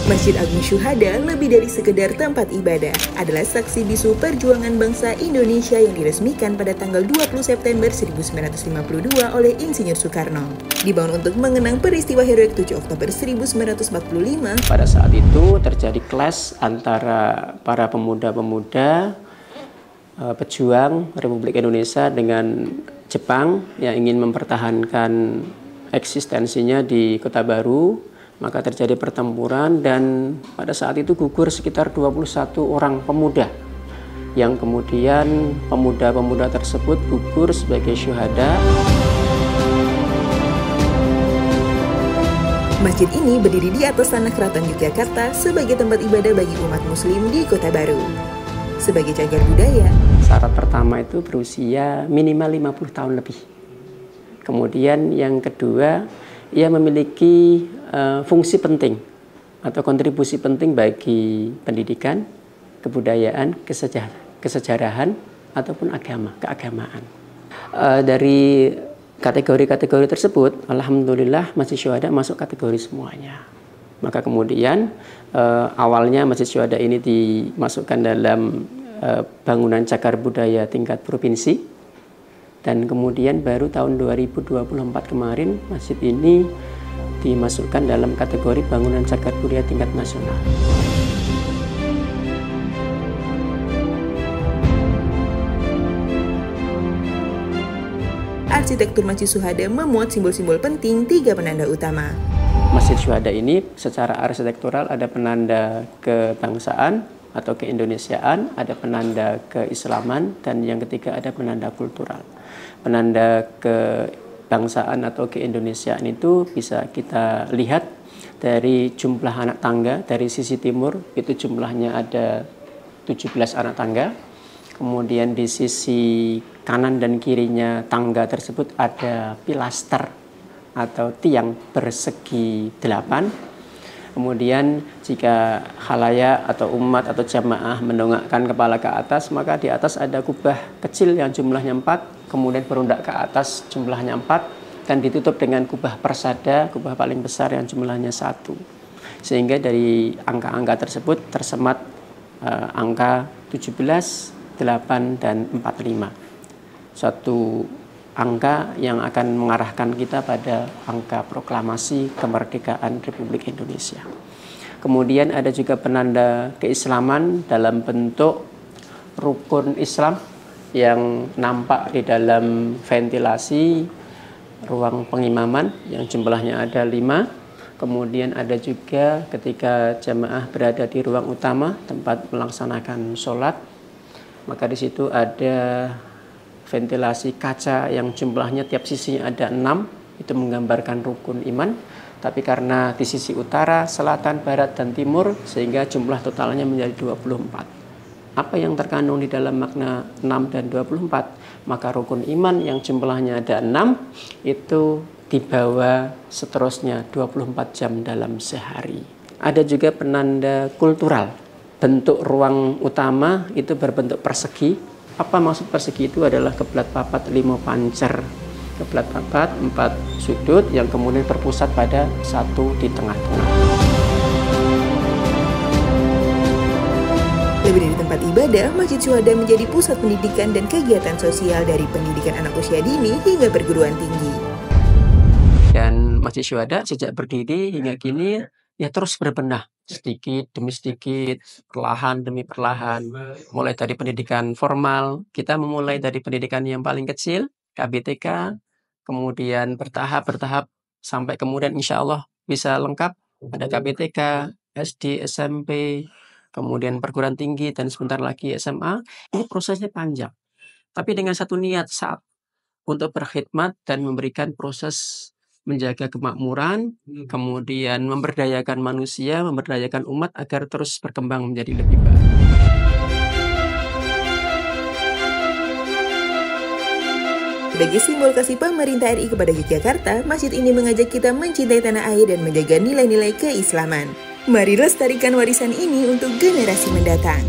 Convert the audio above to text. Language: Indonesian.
Masjid Agung Syuhada lebih dari sekedar tempat ibadah, adalah saksi bisu perjuangan bangsa Indonesia yang diresmikan pada tanggal 20 September 1952 oleh Insinyur Soekarno. Dibangun untuk mengenang peristiwa heroik 7 Oktober 1945. Pada saat itu terjadi clash antara para pemuda-pemuda pejuang Republik Indonesia dengan Jepang yang ingin mempertahankan eksistensinya di Kota Baru. Maka terjadi pertempuran dan pada saat itu gugur sekitar 21 orang pemuda. Yang kemudian pemuda-pemuda tersebut gugur sebagai syuhada. Masjid ini berdiri di atas tanah Keraton Yogyakarta sebagai tempat ibadah bagi umat muslim di Kota Baru. Sebagai cagar budaya, syarat pertama itu berusia minimal 50 tahun lebih. Kemudian yang kedua, ia memiliki fungsi penting atau kontribusi penting bagi pendidikan, kebudayaan, kesejarahan, ataupun keagamaan. Dari kategori-kategori tersebut, alhamdulillah Masjid Syuhada masuk kategori semuanya. Maka kemudian awalnya Masjid Syuhada ini dimasukkan dalam bangunan cagar budaya tingkat provinsi, dan kemudian baru tahun 2024 kemarin masjid ini dimasukkan dalam kategori bangunan cagar budaya tingkat nasional. Arsitektur Masjid Syuhada memuat simbol-simbol penting 3 penanda utama. Masjid Syuhada ini secara arsitektural ada penanda kebangsaan atau keindonesiaan, ada penanda keislaman, dan yang ketiga ada penanda kultural. Penanda kebangsaan atau keindonesiaan itu bisa kita lihat dari jumlah anak tangga. Dari sisi timur itu jumlahnya ada 17 anak tangga. Kemudian di sisi kanan dan kirinya tangga tersebut ada pilaster atau tiang bersegi 8. Kemudian jika khalayak atau umat atau jamaah mendongakkan kepala ke atas, maka di atas ada kubah kecil yang jumlahnya 4, kemudian berundak ke atas jumlahnya 4, dan ditutup dengan kubah persada, kubah paling besar yang jumlahnya 1. Sehingga dari angka-angka tersebut tersemat angka 17, 8, dan 45. Suatu angka yang akan mengarahkan kita pada angka proklamasi kemerdekaan Republik Indonesia. Kemudian ada juga penanda keislaman dalam bentuk rukun Islam yang nampak di dalam ventilasi ruang pengimaman yang jumlahnya ada 5. Kemudian ada juga ketika jamaah berada di ruang utama tempat melaksanakan sholat, maka di situ ada ventilasi kaca yang jumlahnya tiap sisinya ada 6, itu menggambarkan rukun iman. Tapi karena di sisi utara, selatan, barat, dan timur, sehingga jumlah totalnya menjadi 24. Apa yang terkandung di dalam makna 6 dan 24? Maka rukun iman yang jumlahnya ada 6, itu dibawa seterusnya 24 jam dalam sehari. Ada juga penanda kultural. Bentuk ruang utama itu berbentuk persegi. Apa maksud persegi itu? Adalah keblat papat 5 pancer, keblat papat 4 sudut yang kemudian berpusat pada 1 di tengah-tengah. Lebih dari tempat ibadah, Masjid Syuhada menjadi pusat pendidikan dan kegiatan sosial dari pendidikan anak usia dini hingga perguruan tinggi. Dan Masjid Syuhada sejak berdiri hingga kini ya terus berbenah sedikit demi sedikit, perlahan demi perlahan. Mulai dari pendidikan formal, kita memulai dari pendidikan yang paling kecil, KBTK, kemudian bertahap sampai kemudian insya Allah bisa lengkap. Ada KBTK, SD, SMP, kemudian perguruan tinggi, dan sebentar lagi SMA. Ini prosesnya panjang. Tapi dengan satu niat saat untuk berkhidmat dan memberikan proses menjaga kemakmuran, kemudian memberdayakan manusia, memberdayakan umat agar terus berkembang menjadi lebih baik. Sebagai simbol kasih pemerintah RI kepada Yogyakarta, masjid ini mengajak kita mencintai tanah air dan menjaga nilai-nilai keislaman. Mari lestarikan warisan ini untuk generasi mendatang.